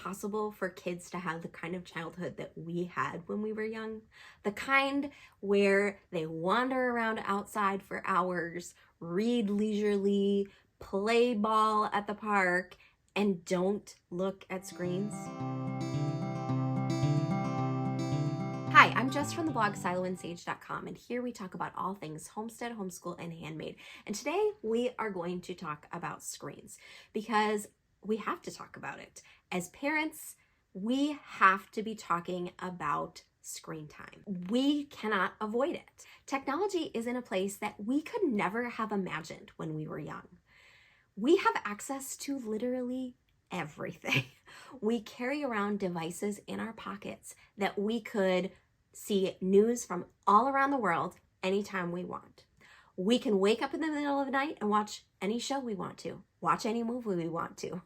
possible for kids to have the kind of childhood that we had when we were young? The kind where they wander around outside for hours, read leisurely, play ball at the park, and don't look at screens? Hi, I'm Jess from the blog siloandsage.com, and here we talk about all things homestead, homeschool, and handmade. And today we are going to talk about screens because we have to talk about it. As parents, we have to be talking about screen time. We cannot avoid it. Technology is in a place that we could never have imagined when we were young. We have access to literally everything. We carry around devices in our pockets that we could see news from all around the world anytime we want. We can wake up in the middle of the night and watch any show we want to, watch any movie we want to.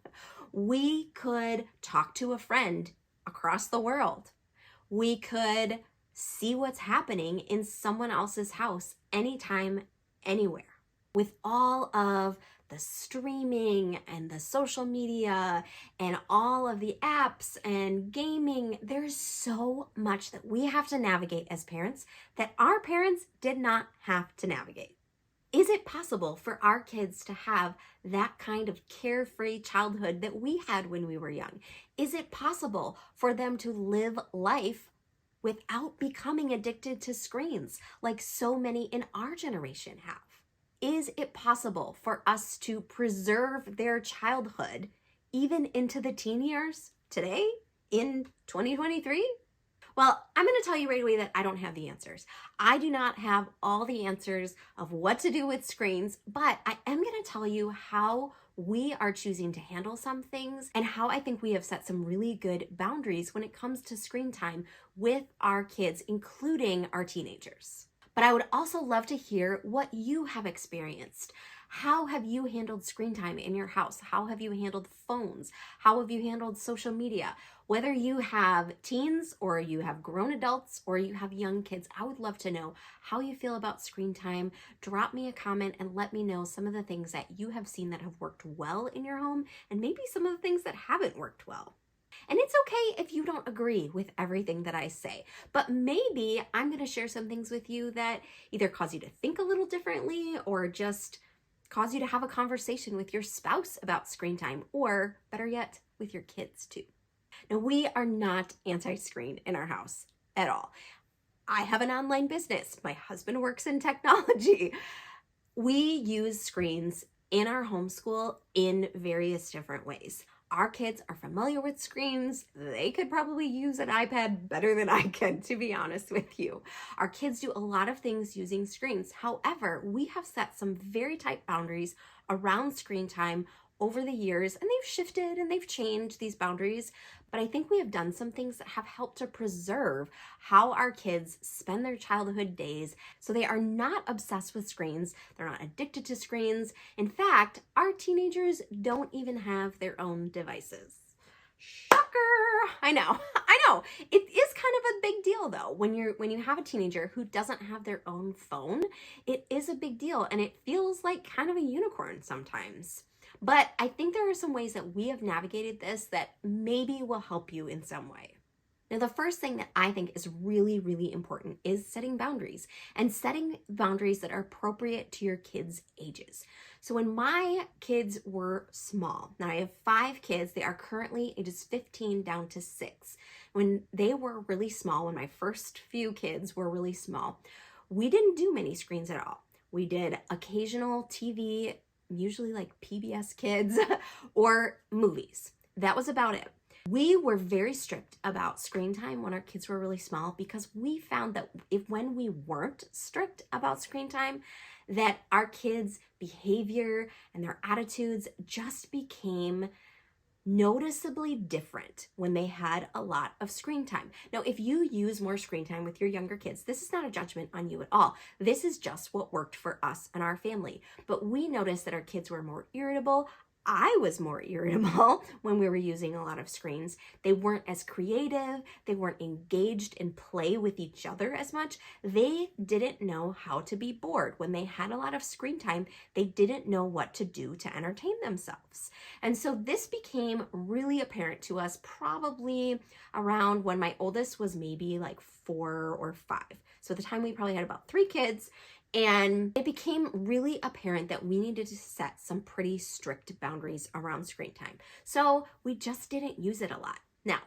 We could talk to a friend across the world. We could see what's happening in someone else's house anytime, anywhere. With all of the streaming and the social media and all of the apps and gaming, there's so much that we have to navigate as parents that our parents did not have to navigate. Is it possible for our kids to have that kind of carefree childhood that we had when we were young? Is it possible for them to live life without becoming addicted to screens like so many in our generation have? Is it possible for us to preserve their childhood even into the teen years today in 2023? Well, I'm going to tell you right away that I don't have the answers. I do not have all the answers of what to do with screens, but I am going to tell you how we are choosing to handle some things and how I think we have set some really good boundaries when it comes to screen time with our kids, including our teenagers. But I would also love to hear what you have experienced. How have you handled screen time in your house? How have you handled phones? How have you handled social media? Whether you have teens or you have grown adults or you have young kids, I would love to know how you feel about screen time. Drop me a comment and let me know some of the things that you have seen that have worked well in your home and maybe some of the things that haven't worked well. And it's okay if you don't agree with everything that I say, but maybe I'm going to share some things with you that either cause you to think a little differently or just cause you to have a conversation with your spouse about screen time, or better yet, with your kids too. Now, we are not anti-screen in our house at all. I have an online business. My husband works in technology. We use screens in our homeschool in various different ways. Our kids are familiar with screens. They could probably use an iPad better than I could, to be honest with you. Our kids do a lot of things using screens. However, we have set some very tight boundaries around screen time over the years, and they've shifted and they've changed these boundaries, but I think we have done some things that have helped to preserve how our kids spend their childhood days so they are not obsessed with screens, they're not addicted to screens. In fact, our teenagers don't even have their own devices. Shocker! I know. It is kind of a big deal though. When you have a teenager who doesn't have their own phone, it is a big deal and it feels like kind of a unicorn sometimes. But I think there are some ways that we have navigated this that maybe will help you in some way. Now, the first thing that I think is really, really important is setting boundaries and setting boundaries that are appropriate to your kids' ages. So when my kids were small, now I have 5 kids, they are currently ages 15 down to 6. When they were really small, when my first few kids were really small, we didn't do many screens at all. We did occasional TV, usually like PBS Kids or movies. That was about it. We were very strict about screen time when our kids were really small because we found that when we weren't strict about screen time, that our kids' behavior and their attitudes just became noticeably different when they had a lot of screen time. Now, if you use more screen time with your younger kids, this is not a judgment on you at all. This is just what worked for us and our family. But we noticed that our kids were more irritable. I was more irritable when we were using a lot of screens. They weren't as creative. They weren't engaged in play with each other as much. They didn't know how to be bored. When they had a lot of screen time, they didn't know what to do to entertain themselves. And so this became really apparent to us probably around when my oldest was maybe like 4 or 5. So at the time we probably had about 3 kids. And it became really apparent that we needed to set some pretty strict boundaries around screen time. So we just didn't use it a lot. Now,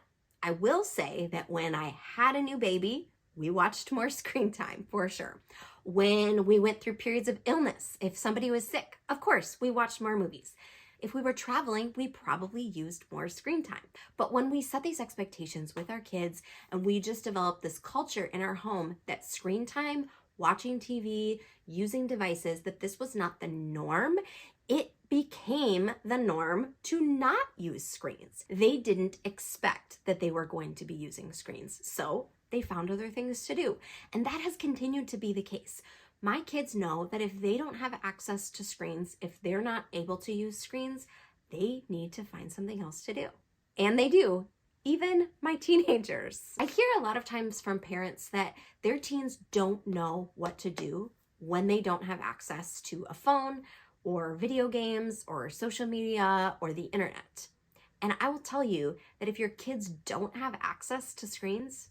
I will say that when I had a new baby, we watched more screen time for sure. When we went through periods of illness, if somebody was sick, of course, we watched more movies. If we were traveling, we probably used more screen time. But when we set these expectations with our kids and we just developed this culture in our home that screen time, watching TV, using devices, that this was not the norm, it became the norm to not use screens. They didn't expect that they were going to be using screens, so they found other things to do. And that has continued to be the case. My kids know that if they don't have access to screens, if they're not able to use screens, they need to find something else to do. And they do. Even my teenagers. I hear a lot of times from parents that their teens don't know what to do when they don't have access to a phone or video games or social media or the internet. And I will tell you that if your kids don't have access to screens,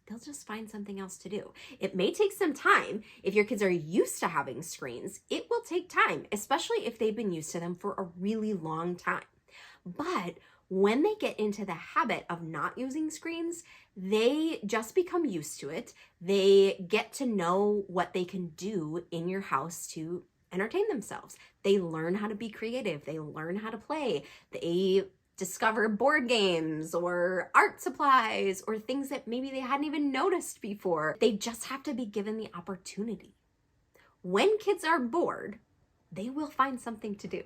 they'll just find something else to do. It may take some time. If your kids are used to having screens, it will take time, especially if they've been used to them for a really long time. But when they get into the habit of not using screens, they just become used to it. They get to know what they can do in your house to entertain themselves. They learn how to be creative. They learn how to play. They discover board games or art supplies or things that maybe they hadn't even noticed before. They just have to be given the opportunity. When kids are bored, they will find something to do.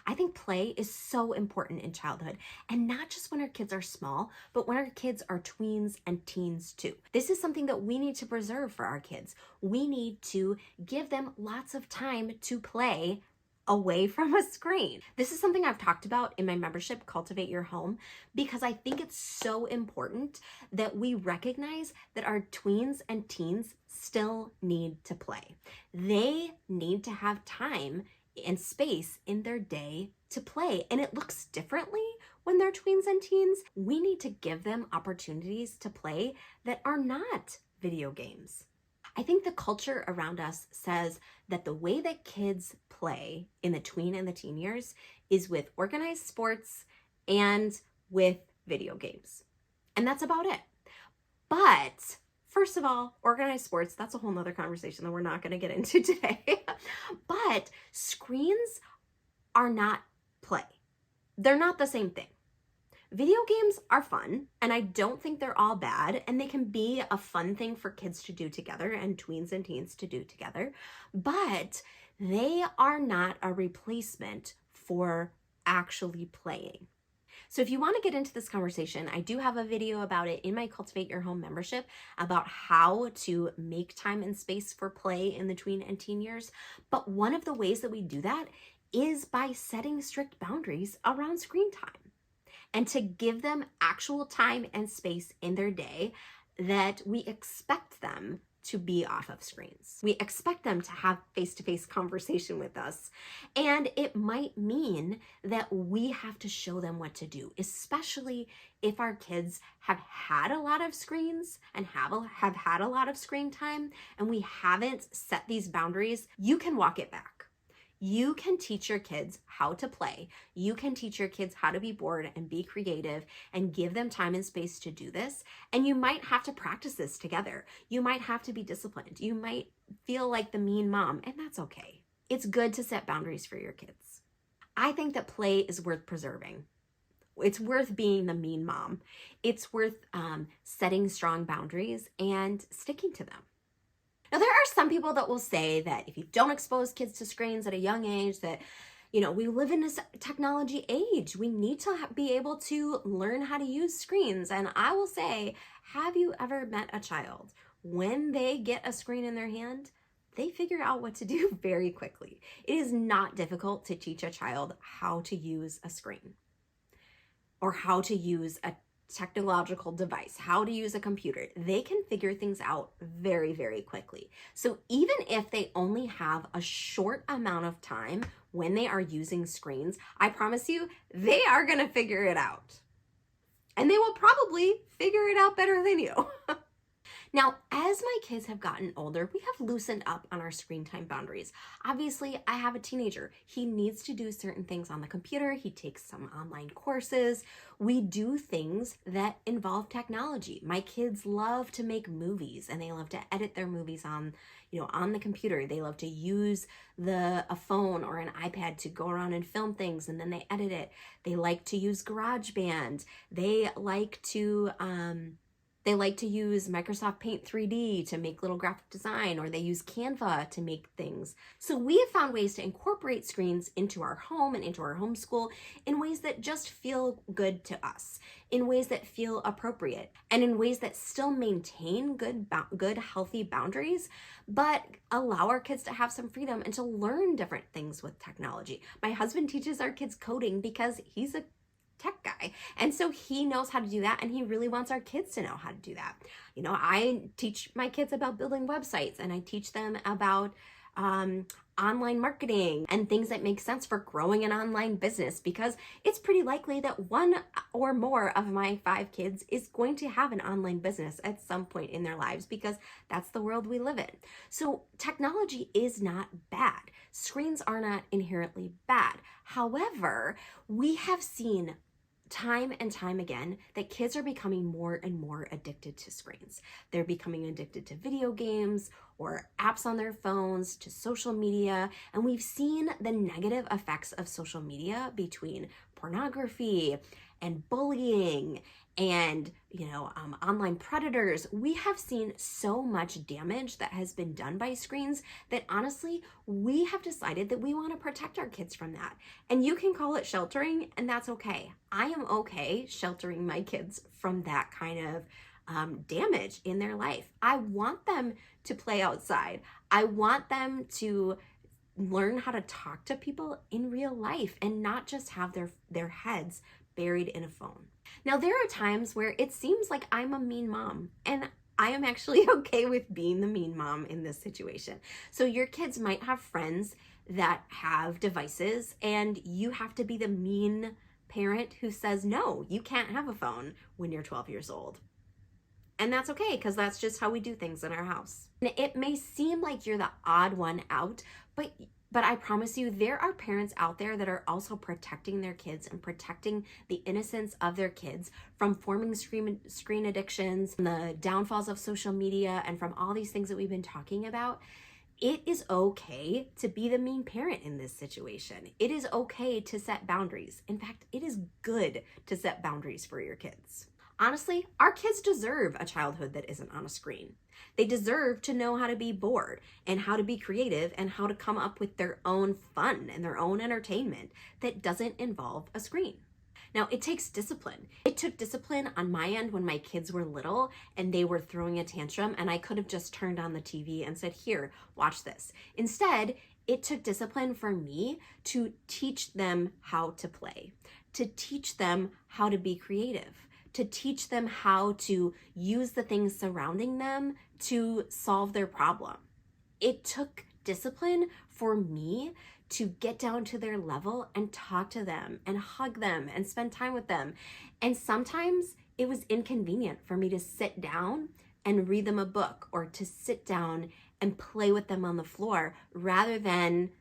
I think play is so important in childhood, and not just when our kids are small, but when our kids are tweens and teens too. This is something that we need to preserve for our kids. We need to give them lots of time to play away from a screen. This is something I've talked about in my membership, Cultivate Your Home, because I think it's so important that we recognize that our tweens and teens still need to play. They need to have time and space in their day to play. And it looks differently when they're tweens and teens. We need to give them opportunities to play that are not video games. I think the culture around us says that the way that kids play in the tween and the teen years is with organized sports and with video games. And that's about it. But first of all, organized sports, that's a whole nother conversation that we're not going to get into today. But screens are not play. They're not the same thing. Video games are fun, and I don't think they're all bad, and they can be a fun thing for kids to do together and tweens and teens to do together, but they are not a replacement for actually playing. So if you want to get into this conversation, I do have a video about it in my Cultivate Your Home membership about how to make time and space for play in the tween and teen years. But one of the ways that we do that is by setting strict boundaries around screen time and to give them actual time and space in their day that we expect them to be off of screens. We expect them to have face-to-face conversation with us. And it might mean that we have to show them what to do, especially if our kids have had a lot of screens and have had a lot of screen time and we haven't set these boundaries. You can walk it back. You can teach your kids how to play. You can teach your kids how to be bored and be creative and give them time and space to do this. And you might have to practice this together. You might have to be disciplined. You might feel like the mean mom, and that's okay. It's good to set boundaries for your kids. I think that play is worth preserving. It's worth being the mean mom. It's worth setting strong boundaries and sticking to them. Now, there are some people that will say that if you don't expose kids to screens at a young age, that, we live in this technology age. We need to be able to learn how to use screens. And I will say, have you ever met a child when they get a screen in their hand, they figure out what to do very quickly. It is not difficult to teach a child how to use a screen or how to use a technological device, how to use a computer. They can figure things out very, very quickly. So even if they only have a short amount of time when they are using screens, I promise you, they are going to figure it out. And they will probably figure it out better than you. Now, as my kids have gotten older, we have loosened up on our screen time boundaries. Obviously, I have a teenager. He needs to do certain things on the computer. He takes some online courses. We do things that involve technology. My kids love to make movies and they love to edit their movies on the computer. They love to use a phone or an iPad to go around and film things and then they edit it. They like to use GarageBand. They like to use Microsoft Paint 3D to make little graphic design, or they use Canva to make things. So we have found ways to incorporate screens into our home and into our homeschool in ways that just feel good to us, in ways that feel appropriate, and in ways that still maintain good, healthy boundaries, but allow our kids to have some freedom and to learn different things with technology. My husband teaches our kids coding because he's a tech guy. And so he knows how to do that and he really wants our kids to know how to do that. I teach my kids about building websites and I teach them about online marketing and things that make sense for growing an online business, because it's pretty likely that one or more of my 5 kids is going to have an online business at some point in their lives, because that's the world we live in. So technology is not bad. Screens are not inherently bad. However, we have seen time and time again that kids are becoming more and more addicted to screens. They're becoming addicted to video games or apps on their phones, to social media, and we've seen the negative effects of social media between pornography and bullying and online predators. We have seen so much damage that has been done by screens that honestly, we have decided that we want to protect our kids from that. And you can call it sheltering, and that's okay. I am okay sheltering my kids from that kind of damage in their life. I want them to play outside. I want them to learn how to talk to people in real life and not just have their heads buried in a phone. Now, there are times where it seems like I'm a mean mom, and I am actually okay with being the mean mom in this situation. So your kids might have friends that have devices, and you have to be the mean parent who says, no, you can't have a phone when you're 12 years old. And that's okay, because that's just how we do things in our house. And it may seem like you're the odd one out, but I promise you, there are parents out there that are also protecting their kids and protecting the innocence of their kids from forming screen addictions, from the downfalls of social media, and from all these things that we've been talking about. It is okay to be the mean parent in this situation. It is okay to set boundaries. In fact, it is good to set boundaries for your kids. Honestly, our kids deserve a childhood that isn't on a screen. They deserve to know how to be bored and how to be creative and how to come up with their own fun and their own entertainment that doesn't involve a screen. Now, it takes discipline. It took discipline on my end when my kids were little and they were throwing a tantrum, and I could have just turned on the TV and said, here, watch this. Instead, it took discipline for me to teach them how to play, to teach them how to be creative, to teach them how to use the things surrounding them to solve their problem. It took discipline for me to get down to their level and talk to them and hug them and spend time with them. And sometimes it was inconvenient for me to sit down and read them a book, or to sit down and play with them on the floor rather than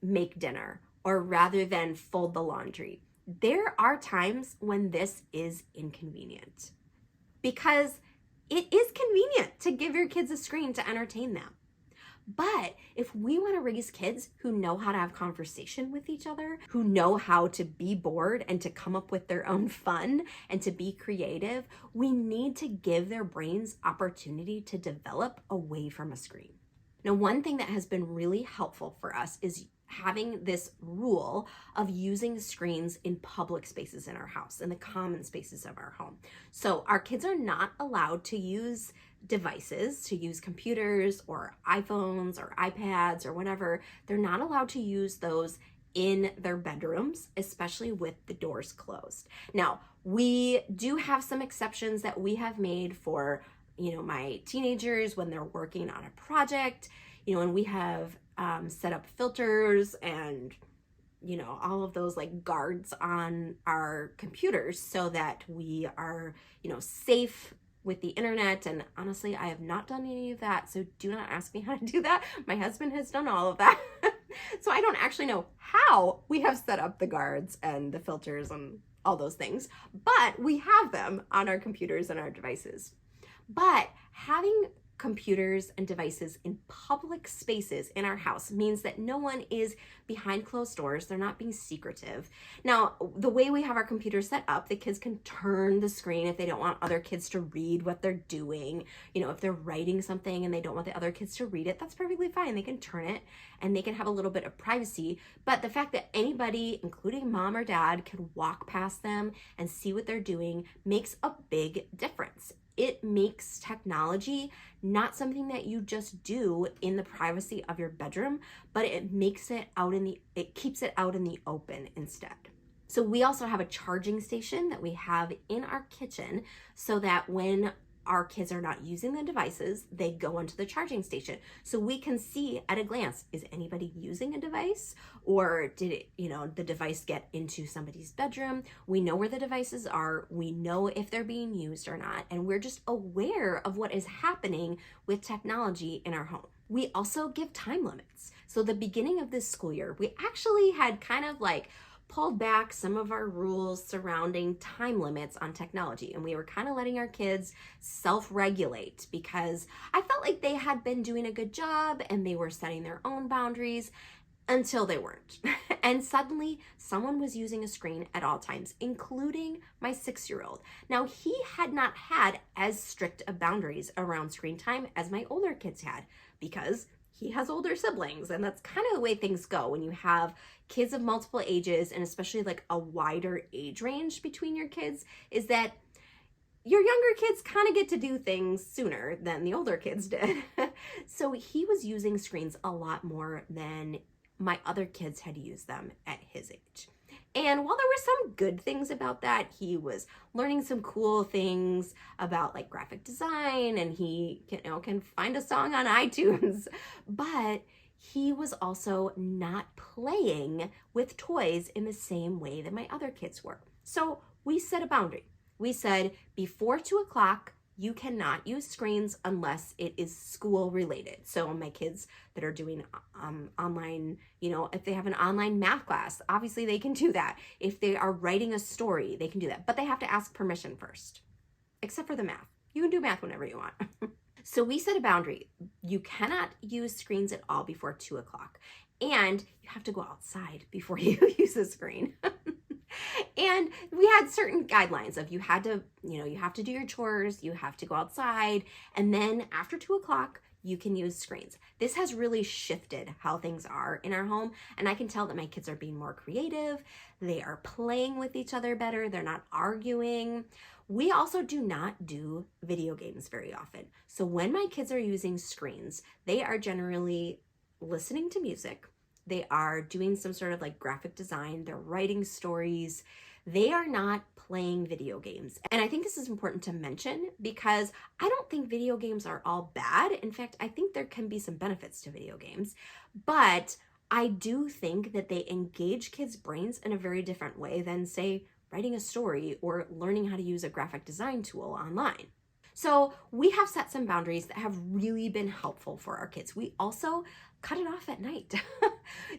make dinner or rather than fold the laundry. There are times when this is inconvenient, because it is convenient to give your kids a screen to entertain them. But if we want to raise kids who know how to have conversation with each other, who know how to be bored and to come up with their own fun and to be creative, we need to give their brains opportunity to develop away from a screen. Now, one thing that has been really helpful for us is having this rule of using screens in public spaces in our house, in the common spaces of our home. So our kids are not allowed to use devices, to use computers or iPhones or iPads or whatever, they're not allowed to use those in their bedrooms, especially with the doors closed. Now, we do have some exceptions that we have made for, my teenagers when they're working on a project, and we have set up filters and all of those like guards on our computers so that we are, safe with the internet. And honestly, I have not done any of that, so do not ask me how to do that. My husband has done all of that. So I don't actually know how we have set up the guards and the filters and all those things, but we have them on our computers and our devices. But having computers and devices in public spaces in our house means that no one is behind closed doors. They're not being secretive. Now, the way we have our computers set up, the kids can turn the screen if they don't want other kids to read what they're doing. If they're writing something and they don't want the other kids to read it, that's perfectly fine. They can turn it and they can have a little bit of privacy. But the fact that anybody, including mom or dad, can walk past them and see what they're doing makes a big difference. It makes technology not something that you just do in the privacy of your bedroom, but it keeps it out in the open instead. So we also have a charging station that we have in our kitchen so that when our kids are not using the devices, they go onto the charging station. So we can see at a glance, is anybody using a device, or did it, the device get into somebody's bedroom? We know where the devices are. We know if they're being used or not. And we're just aware of what is happening with technology in our home. We also give time limits. So the beginning of this school year, we actually had kind of like pulled back some of our rules surrounding time limits on technology. And we were kind of letting our kids self-regulate because I felt like they had been doing a good job and they were setting their own boundaries until they weren't. And suddenly someone was using a screen at all times, including my 6-year-old. Now, he had not had as strict of boundaries around screen time as my older kids had because he has older siblings, and that's kind of the way things go when you have kids of multiple ages, and especially like a wider age range between your kids, is that your younger kids kind of get to do things sooner than the older kids did. So he was using screens a lot more than my other kids had used them at his age. And while there were some good things about that, he was learning some cool things about like graphic design, and he can find a song on iTunes, but he was also not playing with toys in the same way that my other kids were. So we set a boundary. We said before 2:00, you cannot use screens unless it is school related. So my kids that are doing online, if they have an online math class, obviously they can do that. If they are writing a story, they can do that, but they have to ask permission first, except for the math. You can do math whenever you want. So we set a boundary. You cannot use screens at all before 2:00, and you have to go outside before you use a screen. And we had certain guidelines of you have to do your chores, you have to go outside, and then after 2:00, you can use screens. This has really shifted how things are in our home, and I can tell that my kids are being more creative. They are playing with each other better. They're not arguing. We also do not do video games very often. So when my kids are using screens, they are generally listening to music. They are doing some sort of like graphic design. They're writing stories. They are not playing video games. And I think this is important to mention because I don't think video games are all bad. In fact, I think there can be some benefits to video games, but I do think that they engage kids' brains in a very different way than, say, writing a story or learning how to use a graphic design tool online. So we have set some boundaries that have really been helpful for our kids. We also cut it off at night.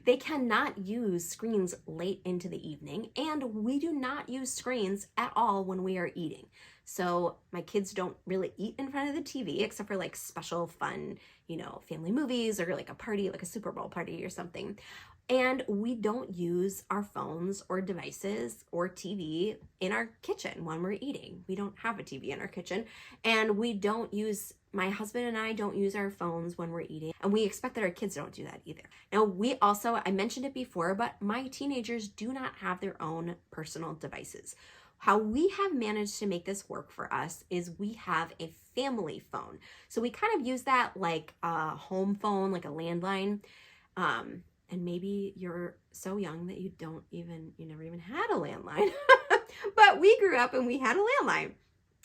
They cannot use screens late into the evening, and we do not use screens at all when we are eating. So my kids don't really eat in front of the TV except for like special fun, family movies or like a party, like a Super Bowl party or something. And we don't use our phones or devices or TV in our kitchen when we're eating. We don't have a TV in our kitchen, and my husband and I don't use our phones when we're eating, and we expect that our kids don't do that either. Now, I mentioned it before, but my teenagers do not have their own personal devices. How we have managed to make this work for us is we have a family phone. So we kind of use that like a home phone, like a landline. And maybe you're so young that you never even had a landline. But we grew up and we had a landline.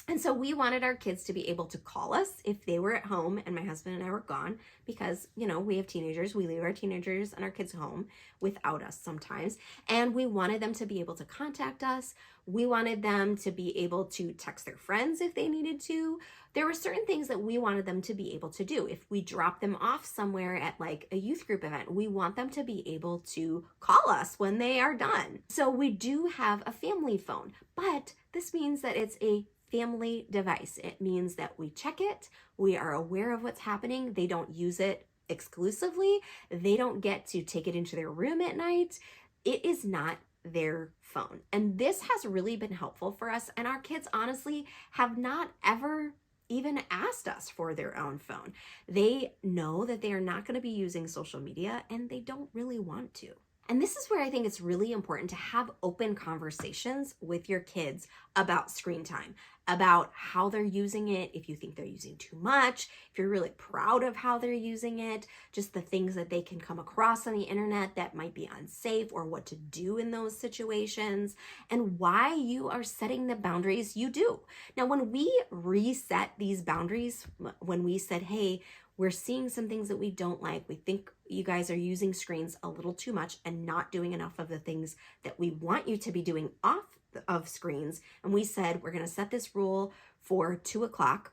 And so we wanted our kids to be able to call us if they were at home and my husband and I were gone because, we have teenagers. We leave our teenagers and our kids home without us sometimes. And we wanted them to be able to contact us. We wanted them to be able to text their friends if they needed to. There were certain things that we wanted them to be able to do. If we drop them off somewhere at like a youth group event, we want them to be able to call us when they are done. So we do have a family phone, but this means that it's a family device. It means that we check it, we are aware of what's happening. They don't use it exclusively. They don't get to take it into their room at night. It is not their phone. And this has really been helpful for us. And our kids honestly have not ever even asked us for their own phone. They know that they are not going to be using social media and they don't really want to. And this is where I think it's really important to have open conversations with your kids about screen time, about how they're using it, if you think they're using too much, if you're really proud of how they're using it, just the things that they can come across on the internet that might be unsafe or what to do in those situations, and why you are setting the boundaries you do. Now, when we reset these boundaries, when we said, hey, we're seeing some things that we don't like. We think you guys are using screens a little too much and not doing enough of the things that we want you to be doing off of screens. And we said, we're going to set this rule for 2:00.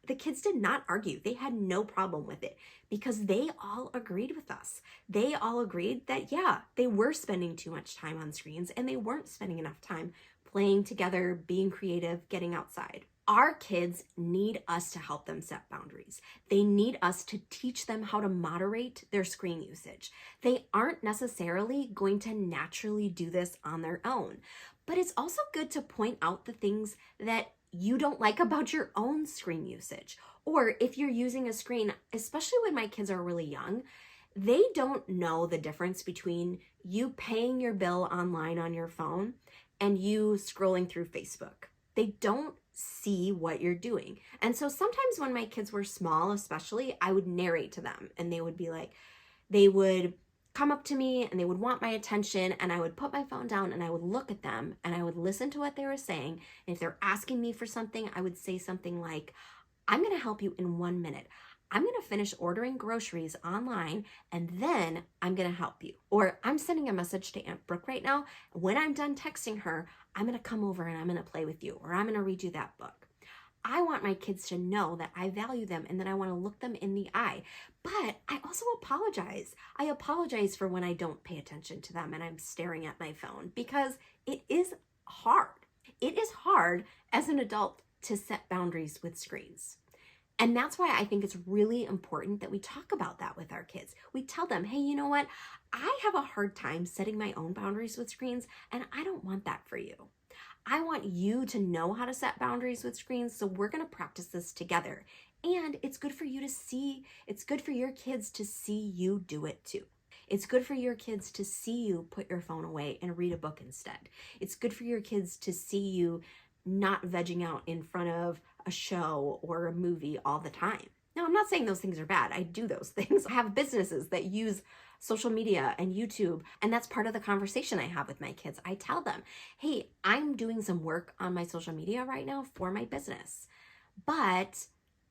The kids did not argue. They had no problem with it because they all agreed with us. They all agreed that, yeah, they were spending too much time on screens and they weren't spending enough time playing together, being creative, getting outside. Our kids need us to help them set boundaries. They need us to teach them how to moderate their screen usage. They aren't necessarily going to naturally do this on their own, but it's also good to point out the things that you don't like about your own screen usage. Or if you're using a screen, especially when my kids are really young, they don't know the difference between you paying your bill online on your phone and you scrolling through Facebook. They don't see what you're doing. And so sometimes when my kids were small, especially, I would narrate to them and they would be like, they would come up to me and they would want my attention and I would put my phone down and I would look at them and I would listen to what they were saying. And if they're asking me for something, I would say something like, I'm going to help you in 1 minute. I'm going to finish ordering groceries online and then I'm going to help you. Or I'm sending a message to Aunt Brooke right now. When I'm done texting her, I'm going to come over and I'm going to play with you, or I'm going to read you that book. I want my kids to know that I value them and that I want to look them in the eye. But I also apologize. I apologize for when I don't pay attention to them and I'm staring at my phone because it is hard. It is hard as an adult to set boundaries with screens. And that's why I think it's really important that we talk about that with our kids. We tell them, hey, you know what? I have a hard time setting my own boundaries with screens, and I don't want that for you. I want you to know how to set boundaries with screens, so we're going to practice this together. And it's good for you to see, it's good for your kids to see you do it too. It's good for your kids to see you put your phone away and read a book instead. It's good for your kids to see you not vegging out in front of a show or a movie all the time. Now, I'm not saying those things are bad. I do those things. I have businesses that use social media and YouTube, and that's part of the conversation I have with my kids. I tell them, hey, I'm doing some work on my social media right now for my business, but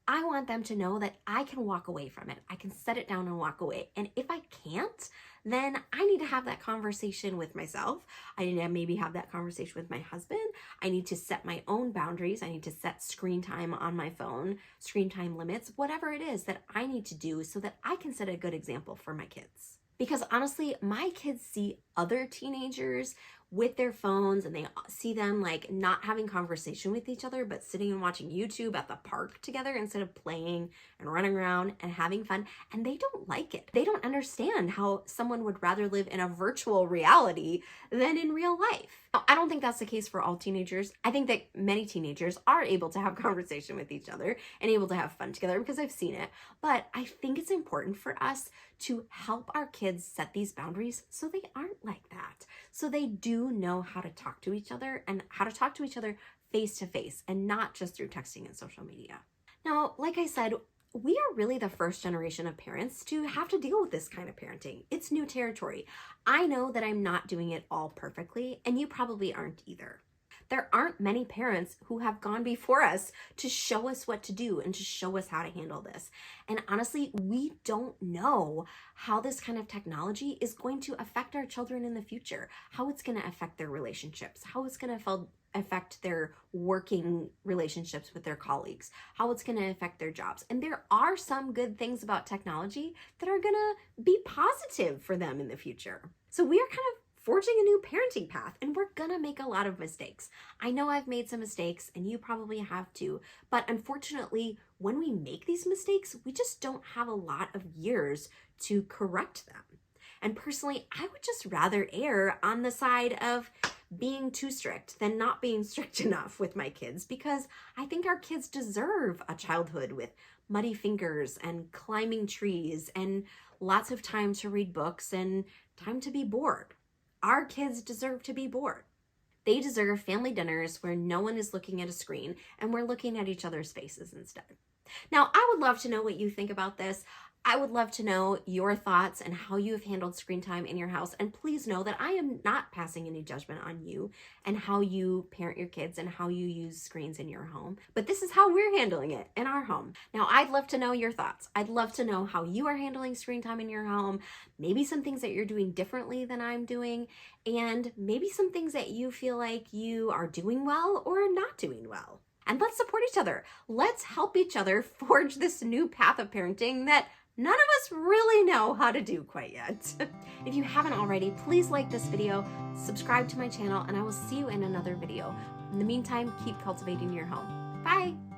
I want them to know that I can walk away from it. I can set it down and walk away. And if I can't, then I need to have that conversation with myself. I need to maybe have that conversation with my husband. I need to set my own boundaries. I need to set screen time on my phone, screen time limits, whatever it is that I need to do so that I can set a good example for my kids. Because honestly, my kids see other teenagers with their phones and they see them like not having conversation with each other, but sitting and watching YouTube at the park together instead of playing and running around and having fun. And they don't like it. They don't understand how someone would rather live in a virtual reality than in real life. Now, I don't think that's the case for all teenagers. I think that many teenagers are able to have conversation with each other and able to have fun together because I've seen it. But I think it's important for us to help our kids set these boundaries so they aren't like that. So they do do know how to talk to each other and how to talk to each other face to face and not just through texting and social media. Now, like I said, we are really the first generation of parents to have to deal with this kind of parenting. It's new territory. I know that I'm not doing it all perfectly, and you probably aren't either. There aren't many parents who have gone before us to show us what to do and to show us how to handle this. And honestly, we don't know how this kind of technology is going to affect our children in the future, how it's going to affect their relationships, how it's going to affect their working relationships with their colleagues, how it's going to affect their jobs. And there are some good things about technology that are going to be positive for them in the future. So we are kind of forging a new parenting path, and we're gonna make a lot of mistakes. I know I've made some mistakes, and you probably have too, but unfortunately, when we make these mistakes, we just don't have a lot of years to correct them. And personally, I would just rather err on the side of being too strict than not being strict enough with my kids, because I think our kids deserve a childhood with muddy fingers and climbing trees and lots of time to read books and time to be bored. Our kids deserve to be bored. They deserve family dinners where no one is looking at a screen and we're looking at each other's faces instead. Now, I would love to know what you think about this. I would love to know your thoughts and how you have handled screen time in your house. And please know that I am not passing any judgment on you and how you parent your kids and how you use screens in your home. But this is how we're handling it in our home. Now, I'd love to know your thoughts. I'd love to know how you are handling screen time in your home, maybe some things that you're doing differently than I'm doing, and maybe some things that you feel like you are doing well or not doing well. And let's support each other. Let's help each other forge this new path of parenting that none of us really know how to do quite yet. If you haven't already, please like this video, subscribe to my channel, and I will see you in another video. In the meantime, keep cultivating your home. Bye.